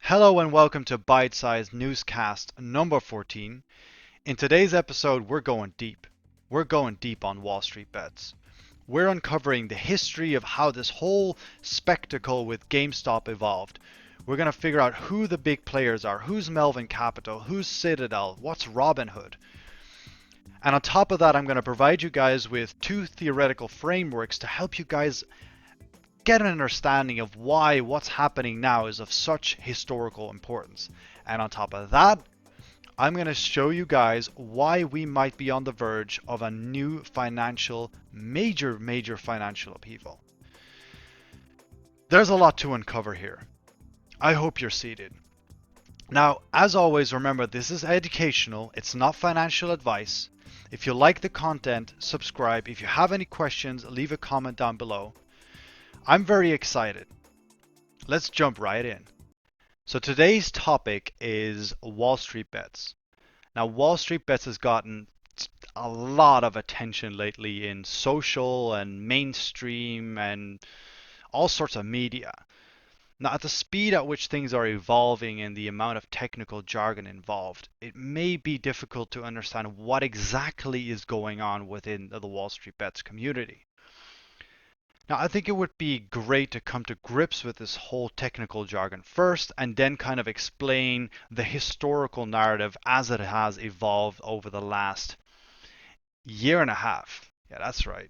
Hello and welcome to Bytesize newscast number 14. In today's episode, we're going deep. We're going deep on Wallstreetbets. We're uncovering the history of how this whole spectacle with GameStop evolved. We're going to figure out who the big players are, who's Melvin Capital, who's Citadel, what's Robinhood. And on top of that, I'm going to provide you guys with two theoretical frameworks to help you guys get an understanding of why what's happening now is of such historical importance. And on top of that, I'm going to show you guys why we might be on the verge of a new major financial upheaval. There's a lot to uncover here. I hope you're seated. Now, as always, remember this is educational, it's not financial advice. If you like the content, subscribe. If you have any questions, leave a comment down below. I'm very excited. Let's jump right in. So today's topic is Wallstreetbets. Now, Wallstreetbets has gotten a lot of attention lately in social and mainstream and all sorts of media. Now, at the speed at which things are evolving and the amount of technical jargon involved, it may be difficult to understand what exactly is going on within the Wallstreetbets community. Now, I think it would be great to come to grips with this whole technical jargon first and then kind of explain the historical narrative as it has evolved over the last year and a half. Yeah, that's right.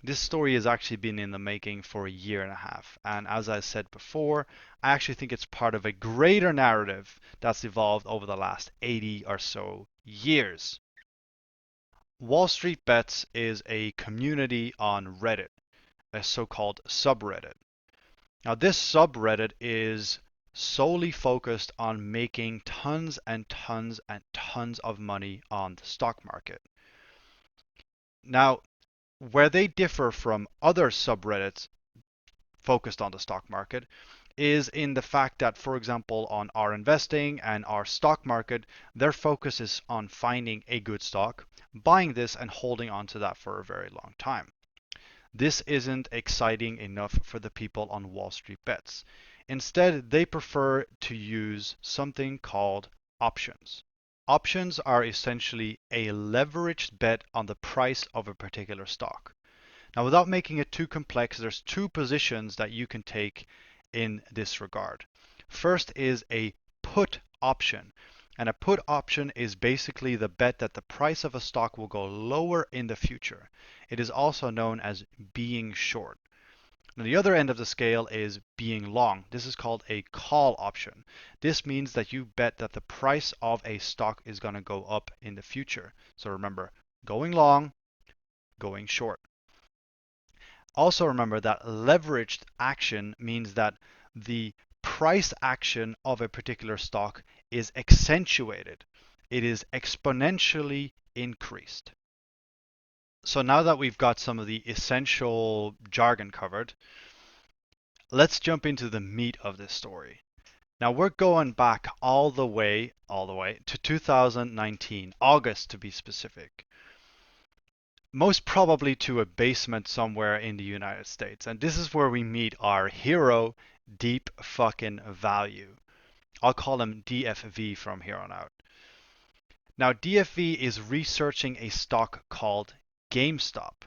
This story has actually been in the making for a year and a half. And as I said before, I actually think it's part of a greater narrative that's evolved over the last 80 or so years. Wallstreetbets is a community on Reddit, a so-called subreddit. Now, this subreddit is solely focused on making tons and tons and tons of money on the stock market. Now, where they differ from other subreddits focused on the stock market is in the fact that, for example, on our investing and our stock market, their focus is on finding a good stock, buying this and holding on to that for a very long time. This isn't exciting enough for the people on Wallstreetbets. Instead, they prefer to use something called options. Options are essentially a leveraged bet on the price of a particular stock. Now, without making it too complex, there's two positions that you can take in this regard. First is a put option. And a put option is basically the bet that the price of a stock will go lower in the future. It is also known as being short. Now, the other end of the scale is being long. This is called a call option. This means that you bet that the price of a stock is going to go up in the future. So remember, going long, going short. Also remember that leveraged action means that the price action of a particular stock is accentuated. It is exponentially increased. So now that we've got some of the essential jargon covered, let's jump into the meat of this story. Now we're going back all the way to 2019, August to be specific. Most probably to a basement somewhere in the United States. And this is where we meet our hero, Deep Fucking Value. I'll call him DFV from here on out. Now, DFV is researching a stock called GameStop.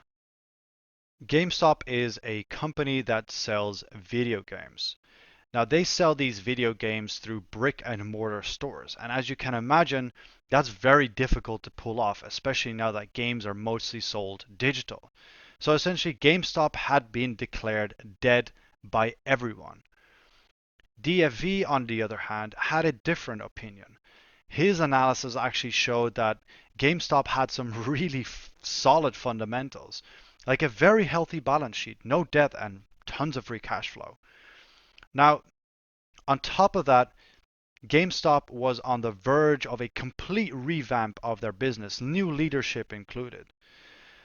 GameStop is a company that sells video games. Now, they sell these video games through brick and mortar stores. And as you can imagine, that's very difficult to pull off, especially now that games are mostly sold digital. So essentially, GameStop had been declared dead by everyone. DFV, on the other hand, had a different opinion. His analysis actually showed that GameStop had some really solid fundamentals, like a very healthy balance sheet, no debt, and tons of free cash flow. Now, on top of that, GameStop was on the verge of a complete revamp of their business, new leadership included.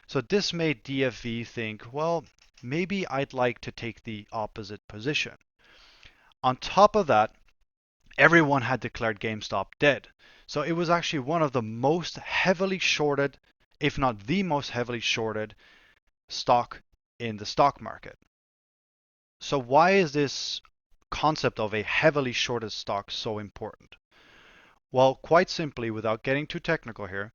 So this made DFV think, well, maybe I'd like to take the opposite position. On top of that, everyone had declared GameStop dead. So it was actually one of the most heavily shorted, if not the most heavily shorted, stock in the stock market. So why is this concept of a heavily shorted stock so important? Well, quite simply, without getting too technical here,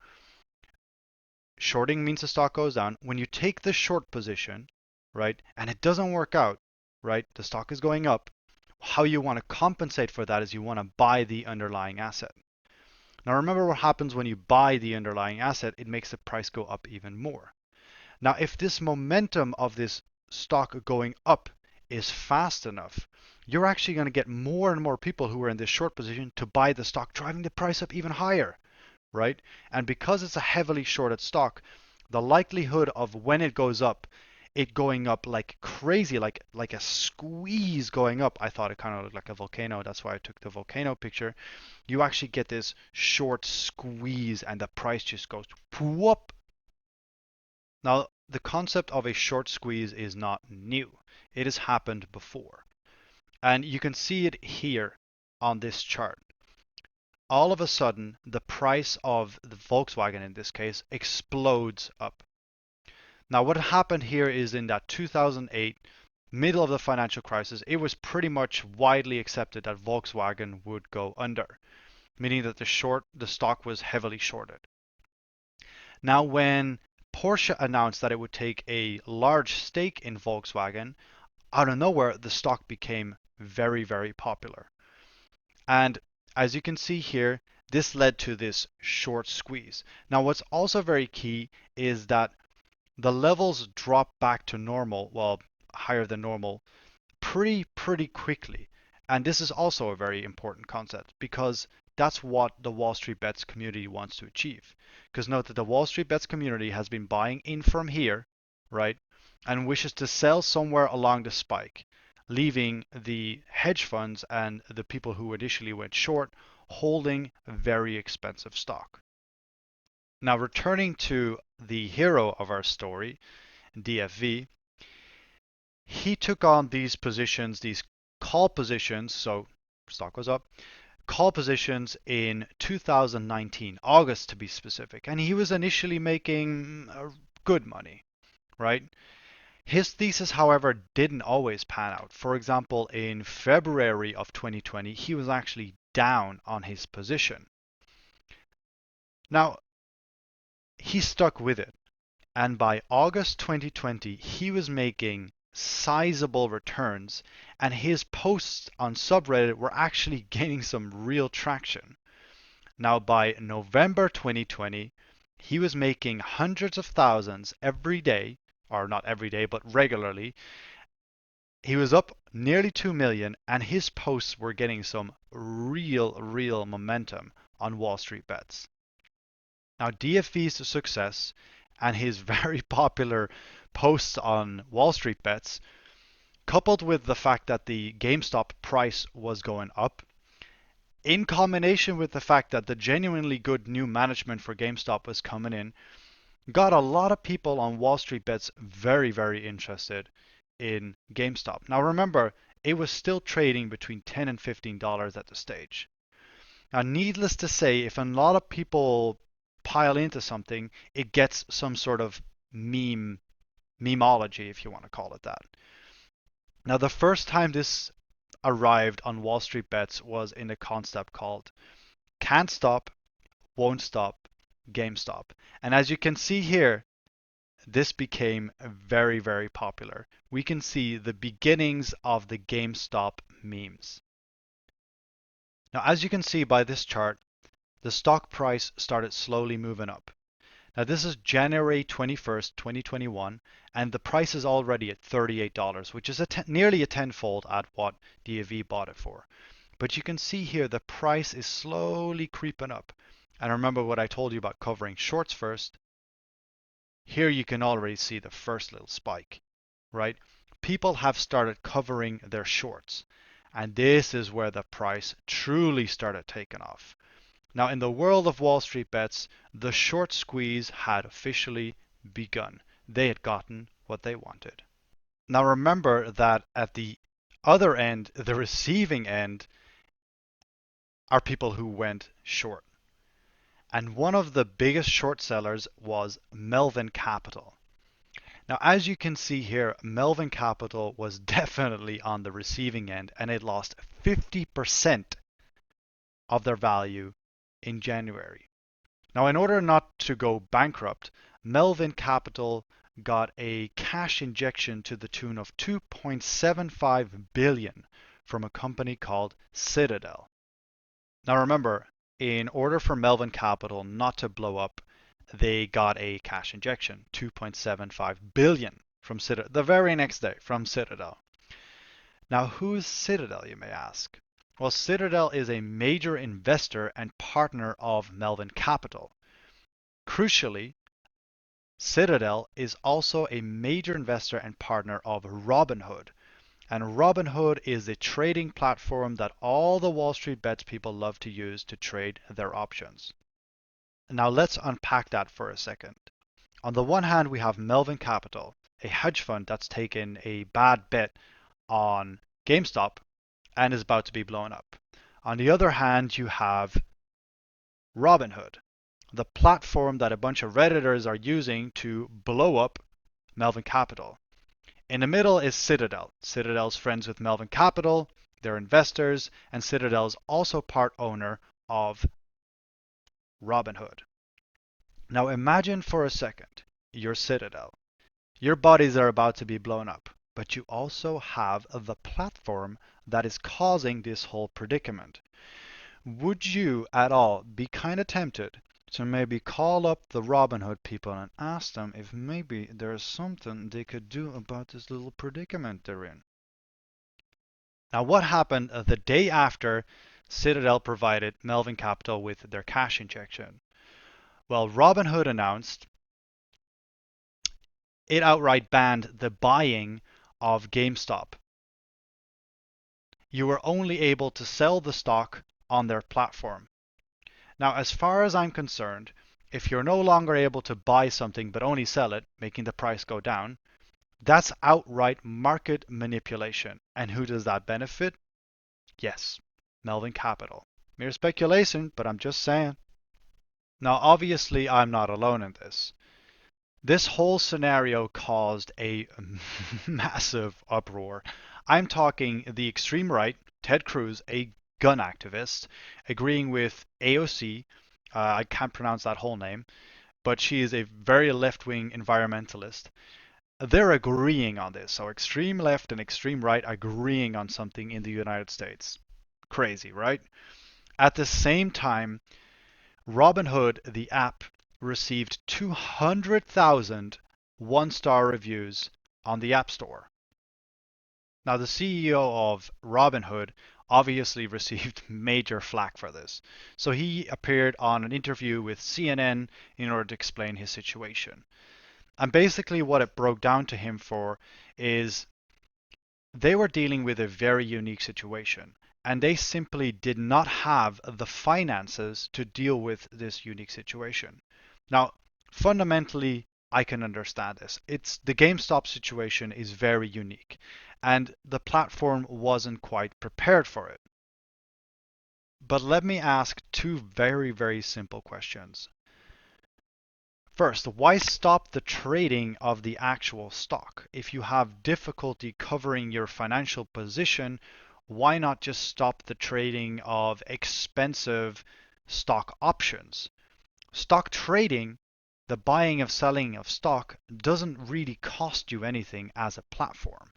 shorting means the stock goes down. When you take the short position, right, and it doesn't work out, right, the stock is going up, how you want to compensate for that is you want to buy the underlying asset. Now remember what happens when you buy the underlying asset, it makes the price go up even more. Now if this momentum of this stock going up is fast enough, you're actually going to get more and more people who are in this short position to buy the stock, driving the price up even higher, right? And because it's a heavily shorted stock, the likelihood of when it goes up, it going up like crazy, like a squeeze going up. I thought it kind of looked like a volcano. That's why I took the volcano picture. You actually get this short squeeze and the price just goes whoop. Now, the concept of a short squeeze is not new. It has happened before. And you can see it here on this chart. All of a sudden, the price of the Volkswagen in this case explodes up. Now, what happened here is in that 2008, middle of the financial crisis, it was pretty much widely accepted that Volkswagen would go under, meaning that the stock was heavily shorted. Now, when Porsche announced that it would take a large stake in Volkswagen, out of nowhere, the stock became very, very popular. And as you can see here, this led to this short squeeze. Now, what's also very key is that the levels drop back to normal, well, higher than normal, pretty quickly. And this is also a very important concept because that's what the Wallstreetbets community wants to achieve. Because note that the Wallstreetbets community has been buying in from here, right, and wishes to sell somewhere along the spike, leaving the hedge funds and the people who initially went short holding very expensive stock. Now, returning to the hero of our story, DFV, he took on these positions, these call positions, so stock was up, call positions in 2019, August to be specific, and he was initially making good money, right? His thesis, however, didn't always pan out. For example, in February of 2020, he was actually down on his position. Now, he stuck with it, and by August 2020, he was making sizable returns, and his posts on subreddit were actually gaining some real traction. Now, by November 2020, he was making hundreds of thousands every day, or not every day, but regularly. He was up nearly 2 million, and his posts were getting some real momentum on Wallstreetbets. Now, DFV's success and his very popular posts on Wallstreetbets, coupled with the fact that the GameStop price was going up, in combination with the fact that the genuinely good new management for GameStop was coming in, got a lot of people on Wallstreetbets very interested in GameStop. Now remember, it was still trading between $10 and $15 at the stage. Now, needless to say, if a lot of people pile into something, it gets some sort of memeology, if you want to call it that. Now, the first time this arrived on Wallstreetbets was in a concept called Can't Stop, Won't Stop, GameStop. And as you can see here, this became very popular. We can see the beginnings of the GameStop memes. Now, as you can see by this chart, the stock price started slowly moving up. Now, this is January 21st, 2021, and the price is already at $38, which is nearly a tenfold at what DFV bought it for. But you can see here the price is slowly creeping up. And remember what I told you about covering shorts first. Here you can already see the first little spike, right? People have started covering their shorts. And this is where the price truly started taking off. Now, in the world of Wallstreetbets, the short squeeze had officially begun. They had gotten what they wanted. Now, remember that at the other end, the receiving end, are people who went short. And one of the biggest short sellers was Melvin Capital. Now, as you can see here, Melvin Capital was definitely on the receiving end and it lost 50% of their value in January. Now, in order not to go bankrupt, Melvin Capital got a cash injection to the tune of 2.75 billion from a company called Citadel. Now remember, in order for Melvin Capital not to blow up, they got a cash injection, 2.75 billion from Citadel the very next day from Citadel. Now, who's Citadel, you may ask? Well, Citadel is a major investor and partner of Melvin Capital. Crucially, Citadel is also a major investor and partner of Robinhood. And Robinhood is a trading platform that all the Wallstreetbets people love to use to trade their options. Now let's unpack that for a second. On the one hand, we have Melvin Capital, a hedge fund that's taken a bad bet on GameStop and is about to be blown up. On the other hand, you have Robinhood, the platform that a bunch of Redditors are using to blow up Melvin Capital. In the middle is Citadel. Citadel's friends with Melvin Capital, they're investors, and Citadel's also part owner of Robinhood. Now imagine for a second, you're Citadel. Your bodies are about to be blown up, but you also have the platform that is causing this whole predicament. Would you at all be kind of tempted to maybe call up the Robinhood people and ask them if maybe there's something they could do about this little predicament they're in? Now, what happened the day after Citadel provided Melvin Capital with their cash injection? Well, Robinhood announced it outright banned the buying of GameStop. You were only able to sell the stock on their platform. Now, as far as I'm concerned, if you're no longer able to buy something but only sell it, making the price go down, that's outright market manipulation. And who does that benefit? Yes, Melvin Capital. Mere speculation, but I'm just saying. Now, obviously, I'm not alone in this. This whole scenario caused a massive uproar. I'm talking the extreme right, Ted Cruz, a gun activist, agreeing with AOC. I can't pronounce that whole name, but she is a very left-wing environmentalist. They're agreeing on this. So extreme left and extreme right agreeing on something in the United States. Crazy, right? At the same time, Robinhood, the app, received 200,000 one-star reviews on the App Store. Now, the CEO of Robinhood obviously received major flack for this. So he appeared on an interview with CNN in order to explain his situation. And basically what it broke down to him for is they were dealing with a very unique situation. And they simply did not have the finances to deal with this unique situation. Now, fundamentally, I can understand this. It's the GameStop situation is very unique, and the platform wasn't quite prepared for it. But let me ask two very, very simple questions. First, why stop the trading of the actual stock? If you have difficulty covering your financial position, why not just stop the trading of expensive stock options? Stock trading, the buying and selling of stock, doesn't really cost you anything as a platform.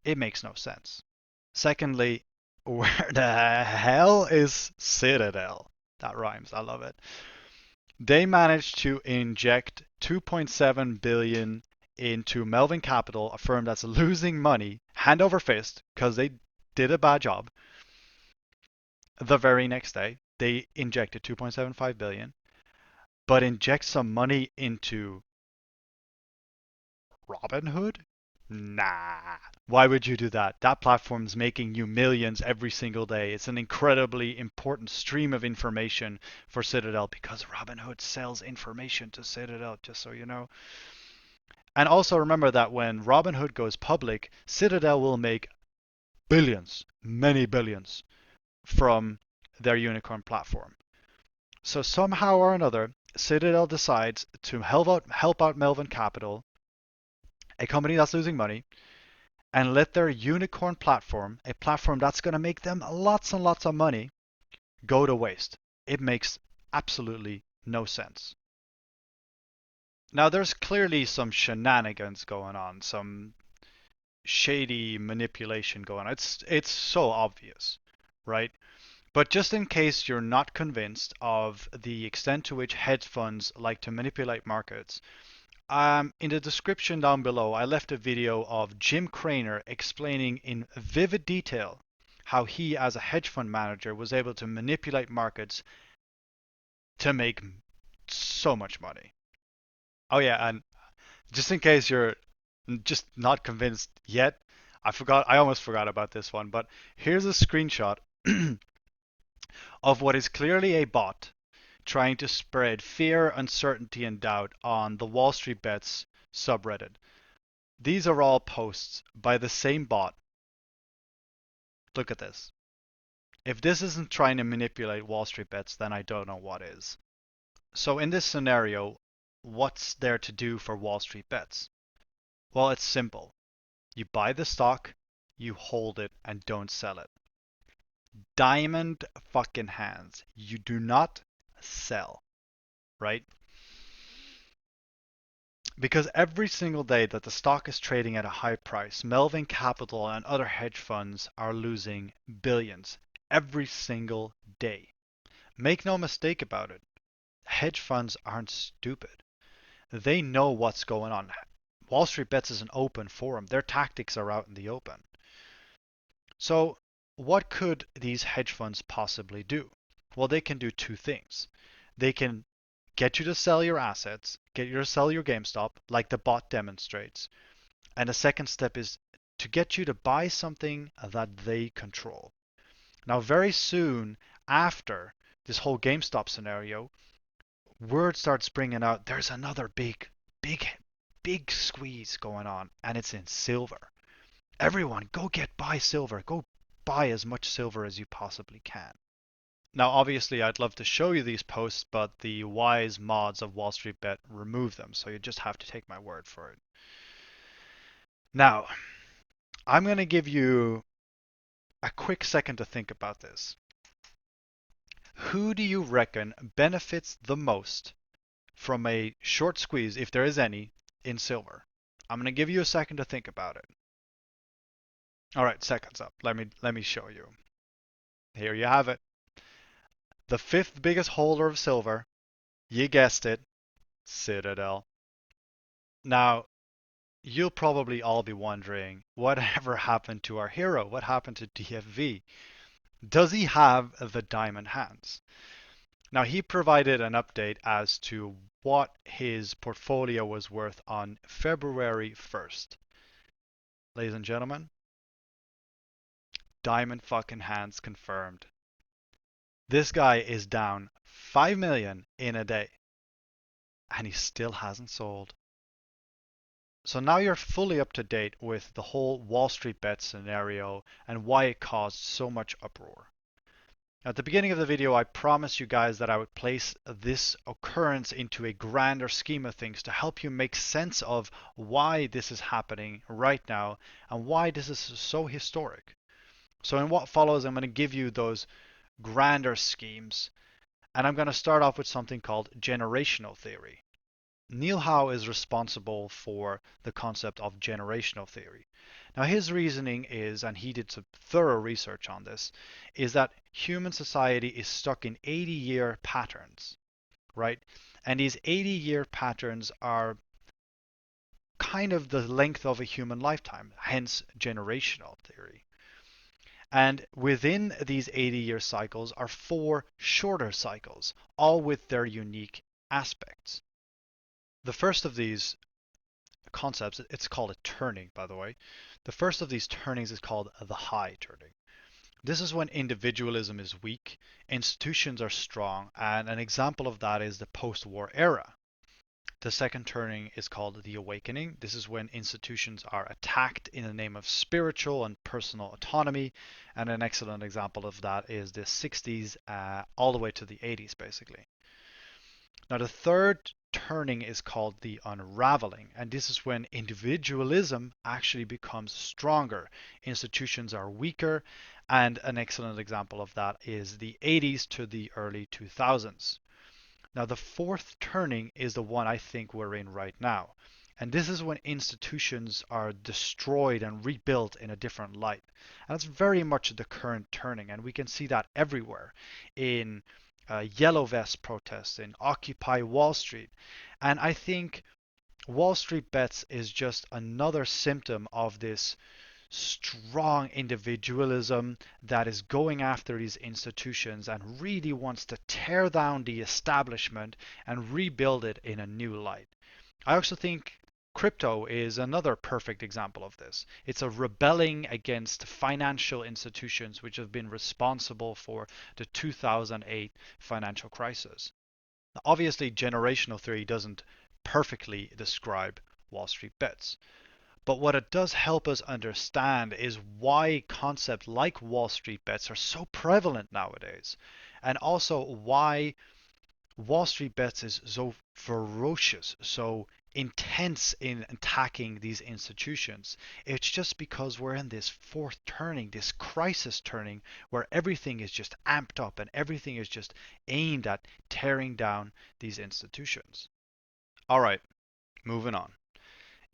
It makes no sense. Secondly, where the hell is Citadel? That rhymes, I love it. They managed to inject 2.7 billion into Melvin Capital, a firm that's losing money hand over fist because they did a bad job. The very next day, they injected 2.75 billion, but inject some money into Robinhood? Nah. Why would you do that? That platform's making you millions every single day. It's an incredibly important stream of information for Citadel because Robinhood sells information to Citadel, just so you know. And also remember that when Robinhood goes public, Citadel will make billions, many billions, from their unicorn platform. So somehow or another, Citadel decides to help out Melvin Capital a company that's losing money, and let their unicorn platform, a platform that's going to make them lots and lots of money, go to waste. It makes absolutely no sense. Now, there's clearly some shenanigans going on, some shady manipulation going on. It's so obvious, right? But just in case you're not convinced of the extent to which hedge funds like to manipulate markets, in the description down below, I left a video of Jim Craner explaining in vivid detail how he, as a hedge fund manager, was able to manipulate markets to make so much money. Oh yeah, and just in case you're just not convinced yet, I almost forgot about this one, but here's a screenshot of what is clearly a bot trying to spread fear, uncertainty, and doubt on the Wallstreetbets subreddit. These are all posts by the same bot. Look at this. If this isn't trying to manipulate Wallstreetbets, then I don't know what is. So in this scenario, what's there to do for Wallstreetbets? Well, it's simple. You buy the stock, you hold it, and don't sell it. Diamond fucking hands. You do not sell, right? Because every single day that the stock is trading at a high price, Melvin Capital and other hedge funds are losing billions every single day. Make no mistake about it. Hedge funds aren't stupid. They know what's going on. Wallstreetbets is an open forum. Their tactics are out in the open. So what could these hedge funds possibly do? Well, they can do two things. They can get you to sell your assets, get you to sell your GameStop, like the bot demonstrates. And the second step is to get you to buy something that they control. Now, very soon after this whole GameStop scenario, word starts bringing out there's another big squeeze going on, and it's in silver. Everyone, buy silver. Go buy as much silver as you possibly can. Now, obviously, I'd love to show you these posts, but the wise mods of Wallstreetbet remove them, so you just have to take my word for it. Now, I'm going to give you a quick second to think about this. Who do you reckon benefits the most from a short squeeze, if there is any, in silver? I'm going to give you a second to think about it. All right, seconds up. Let me show you. Here you have it. The fifth biggest holder of silver, you guessed it, Citadel. Now, you'll probably all be wondering, whatever happened to our hero? What happened to DFV? Does he have the diamond hands? Now, he provided an update as to what his portfolio was worth on February 1st. Ladies and gentlemen, diamond fucking hands confirmed. This guy is down 5 million in a day, and he still hasn't sold. So now you're fully up to date with the whole Wallstreetbets scenario and why it caused so much uproar. At the beginning of the video, I promised you guys that I would place this occurrence into a grander scheme of things to help you make sense of why this is happening right now and why this is so historic. So in what follows, I'm going to give you those grander schemes, and I'm going to start off with something called generational theory. Neil Howe is responsible for the concept of generational theory. Now, his reasoning is, and he did some thorough research on this, is that human society is stuck in 80-year patterns, right? And these 80-year patterns are kind of the length of a human lifetime, hence generational theory. And within these 80-year cycles are 4 shorter cycles, all with their unique aspects. The first of these concepts, it's called a turning, by the way. The first of these turnings is called the high turning. This is when individualism is weak, institutions are strong, and an example of that is the post-war era. The second turning is called the awakening. This is when institutions are attacked in the name of spiritual and personal autonomy, and an excellent example of that is the 60s all the way to the 80s, basically. Now, the third turning is called the unraveling. And this is when individualism actually becomes stronger. Institutions are weaker. And an excellent example of that is the 80s to the early 2000s. Now, the fourth turning is the one I think we're in right now. And this is when institutions are destroyed and rebuilt in a different light. And that's very much the current turning. And we can see that everywhere in yellow vest protests, in Occupy Wall Street. And I think Wallstreetbets is just another symptom of this strong individualism that is going after these institutions and really wants to tear down the establishment and rebuild it in a new light. I also think crypto is another perfect example of this. It's a rebelling against financial institutions which have been responsible for the 2008 financial crisis. Now, obviously, generational theory doesn't perfectly describe Wall Street bets. But what it does help us understand is why concepts like Wall Street bets are so prevalent nowadays, and also why Wall Street bets is so ferocious, so intense in attacking these institutions. It's just because we're in this fourth turning, this crisis turning, where everything is just amped up and everything is just aimed at tearing down these institutions. All right, moving on.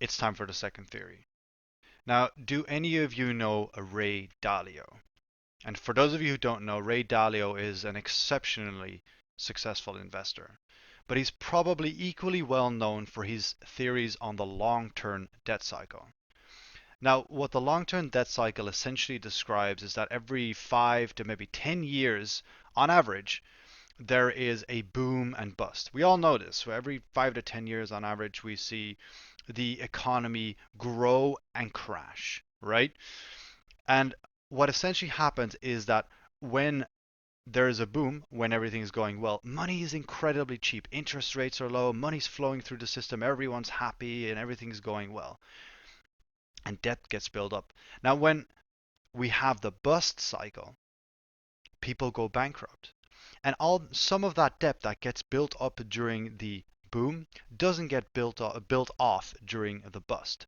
It's time for the second theory. Now, do any of you know Ray Dalio? And for those of you who don't know, Ray Dalio is an exceptionally successful investor. But he's probably equally well known for his theories on the long-term debt cycle. Now, what the long-term debt cycle essentially describes is that every 5 to maybe 10 years, on average, there is a boom and bust. We all know this. So every 5 to 10 years on average, we see the economy grow and crash, right? And what essentially happens is that when there is a boom, when everything is going well, money is incredibly cheap. Interest rates are low, money's flowing through the system, everyone's happy, and everything's going well. And debt gets built up. Now, when we have the bust cycle, people go bankrupt. And some of that debt that gets built up during the boom doesn't get built off during the bust.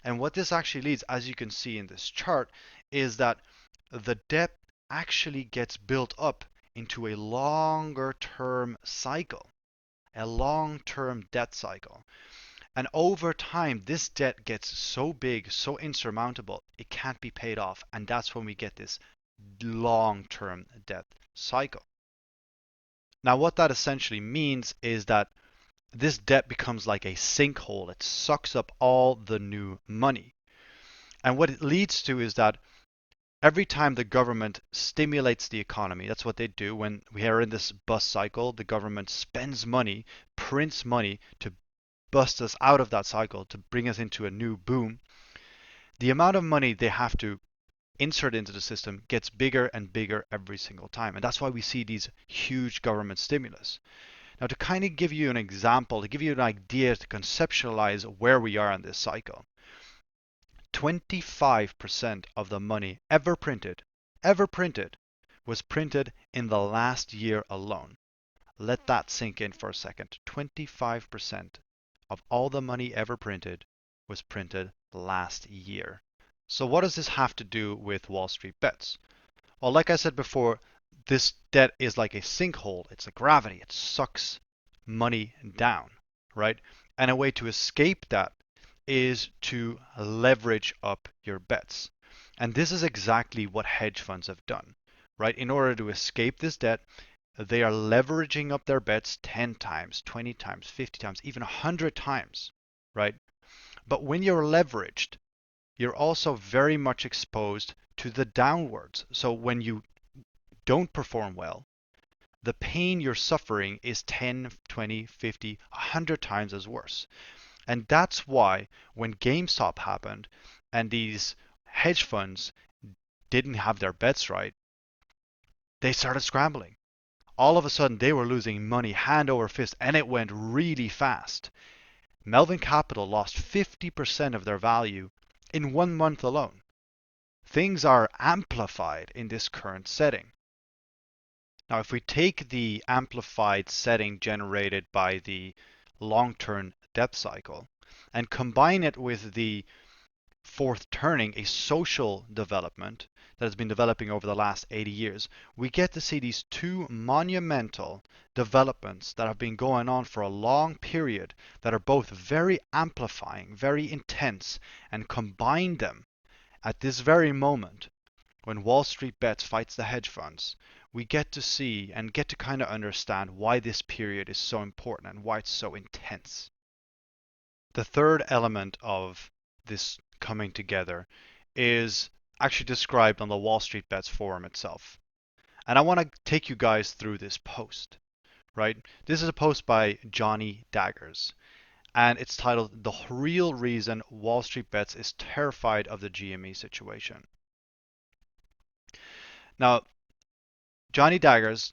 And what this actually leads, as you can see in this chart, is that the debt actually gets built up into a longer term cycle, a long-term debt cycle. And over time, this debt gets so big, so insurmountable, it can't be paid off. And that's when we get this long-term debt cycle. Now, what that essentially means is that this debt becomes like a sinkhole. It sucks up all the new money. And what it leads to is that every time the government stimulates the economy, that's what they do when we are in this bust cycle, the government spends money, prints money to bust us out of that cycle, to bring us into a new boom. The amount of money they have to insert into the system gets bigger and bigger every single time. And that's why we see these huge government stimulus. Now, to kind of give you an example, to give you an idea to conceptualize where we are in this cycle, 25% of the money ever printed, was printed in the last year alone. Let that sink in for a second. 25% of all the money ever printed was printed last year. So what does this have to do with Wall Street bets? Well, like I said before, this debt is like a sinkhole. It's a gravity. It sucks money down, right? And a way to escape that is to leverage up your bets. And this is exactly what hedge funds have done, right? In order to escape this debt, they are leveraging up their bets 10 times, 20 times, 50 times, even 100 times, right? But when you're leveraged, you're also very much exposed to the downwards. So when you don't perform well, the pain you're suffering is 10, 20, 50, 100 times as worse. And that's why when GameStop happened and these hedge funds didn't have their bets right, they started scrambling. All of a sudden, they were losing money hand over fist, and it went really fast. Melvin Capital lost 50% of their value in 1 month alone. Things are amplified in this current setting. Now, if we take the amplified setting generated by the long-term debt cycle, and combine it with the fourth turning, a social development that has been developing over the last 80 years, we get to see these two monumental developments that have been going on for a long period that are both very amplifying, very intense, and combine them at this very moment when Wallstreetbets fights the hedge funds. We get to see and get to kind of understand why this period is so important and why it's so intense. The third element of this coming together is actually described on the Wallstreetbets forum itself. And I want to take you guys through this post, right? This is a post by Johnny Daggers, and it's titled "The Real Reason Wallstreetbets is Terrified of the GME Situation." Now, Johnny Daggers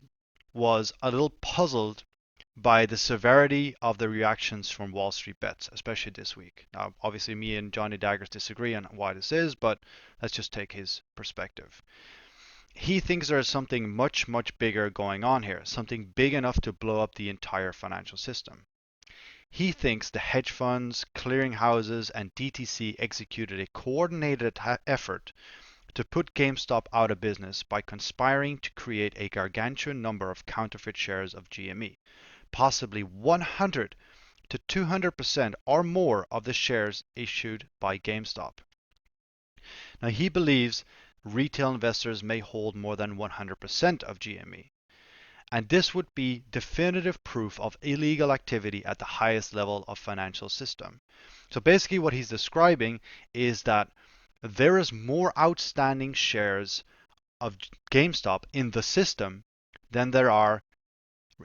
was a little puzzled by the severity of the reactions from Wallstreetbets, especially this week. Now, obviously, me and Johnny Daggers disagree on why this is, but let's just take his perspective. He thinks there is something much, much bigger going on here, something big enough to blow up the entire financial system. He thinks the hedge funds, clearinghouses, and DTC executed a coordinated effort to put GameStop out of business by conspiring to create a gargantuan number of counterfeit shares of GME, possibly 100 to 200% or more of the shares issued by GameStop. Now, he believes retail investors may hold more than 100% of GME, and this would be definitive proof of illegal activity at the highest level of financial system. So basically what he's describing is that there is more outstanding shares of GameStop in the system than there are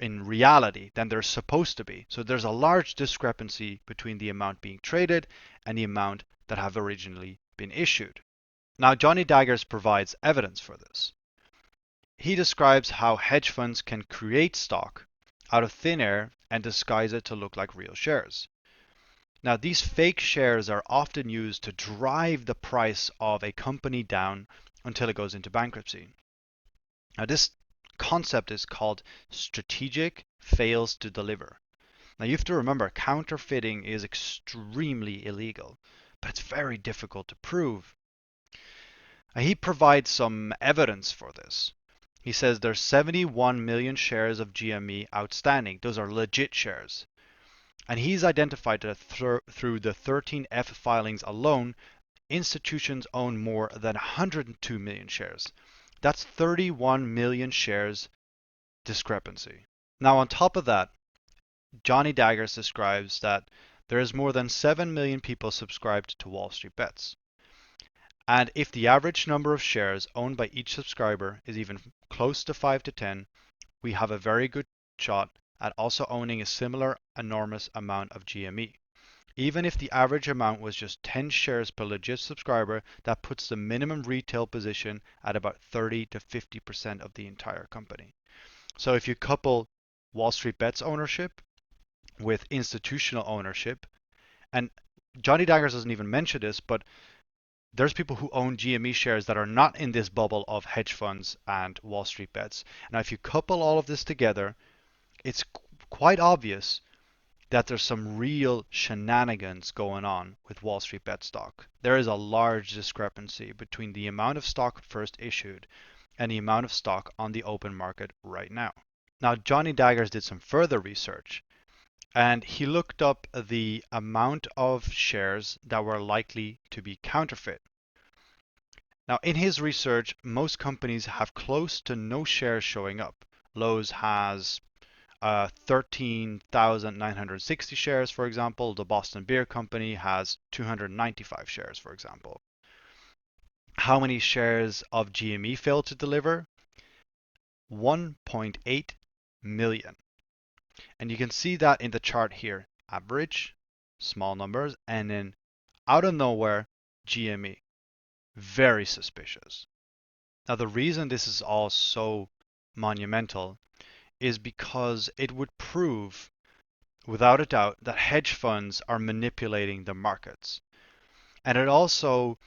in reality, than there's supposed to be. So there's a large discrepancy between the amount being traded and the amount that have originally been issued. Now, Johnny Daggers provides evidence for this. He describes how hedge funds can create stock out of thin air and disguise it to look like real shares. Now, these fake shares are often used to drive the price of a company down until it goes into bankruptcy. Now, this concept is called strategic fails to deliver. Now, you have to remember, counterfeiting is extremely illegal, but it's very difficult to prove. Now, he provides some evidence for this. He says there's 71 million shares of GME outstanding. Those are legit shares. And he's identified that through the 13F filings alone, institutions own more than 102 million shares. That's 31 million shares discrepancy. Now, on top of that, Johnny Daggers describes that there is more than 7 million people subscribed to Wallstreetbets. And if the average number of shares owned by each subscriber is even close to 5 to 10, we have a very good shot at also owning a similar enormous amount of GME. Even if the average amount was just 10 shares per legit subscriber, that puts the minimum retail position at about 30 to 50% of the entire company. So if you couple Wallstreetbets ownership with institutional ownership, and Johnny Daggers doesn't even mention this, but there's people who own GME shares that are not in this bubble of hedge funds and Wallstreetbets. Now, if you couple all of this together, it's quite obvious that there's some real shenanigans going on with Wallstreetbets stock. There is a large discrepancy between the amount of stock first issued and the amount of stock on the open market right now. Now, Johnny Daggers did some further research, and he looked up the amount of shares that were likely to be counterfeit. Now, in his research, most companies have close to no shares showing up. Lowe's has 13,960 shares, for example. The Boston Beer Company has 295 shares, for example. How many shares of GME failed to deliver? 1.8 million. And you can see that in the chart here. Average, small numbers, and then out of nowhere, GME. Very suspicious. Now, the reason this is all so monumental is because it would prove, without a doubt, that hedge funds are manipulating the markets. And it also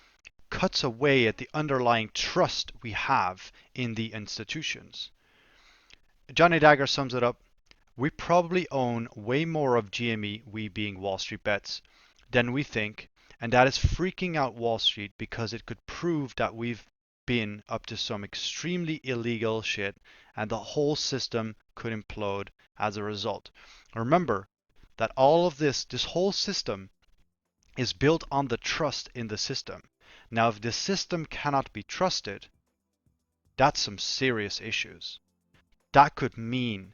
cuts away at the underlying trust we have in the institutions. Johnny Dagger sums it up: we probably own way more of GME, we being Wallstreetbets, than we think, and that is freaking out Wall Street because it could prove that we've been up to some extremely illegal shit and the whole system could implode as a result. Remember that all of this whole system is built on the trust in the system. Now, if the system cannot be trusted, that's some serious issues. That could mean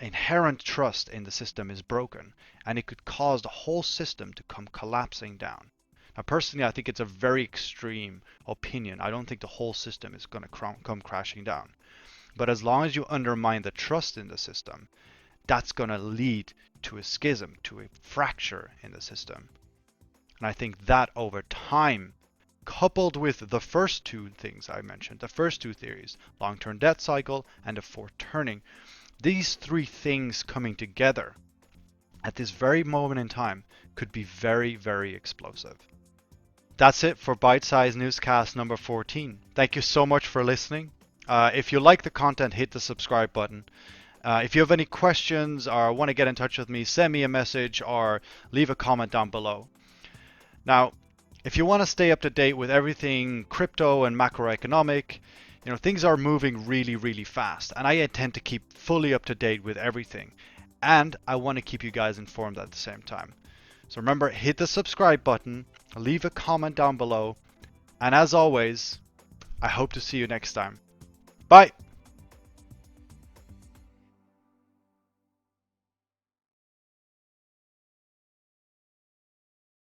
inherent trust in the system is broken, and it could cause the whole system to come collapsing down. Now, personally, I think it's a very extreme opinion. I don't think the whole system is going to come crashing down. But as long as you undermine the trust in the system, that's going to lead to a schism, to a fracture in the system. And I think that over time, coupled with the first two things I mentioned, the first two theories, long-term debt cycle and the fourth turning, these three things coming together at this very moment in time could be very, very explosive. That's it for Bytesize Newscast number 14. Thank you so much for listening. If you like the content, hit the subscribe button. If you have any questions or want to get in touch with me, send me a message or leave a comment down below. Now, if you want to stay up to date with everything crypto and macroeconomic, things are moving really, really fast, and I intend to keep fully up to date with everything. And I want to keep you guys informed at the same time. So remember, hit the subscribe button, leave a comment down below, and as always, I hope to see you next time. Bye!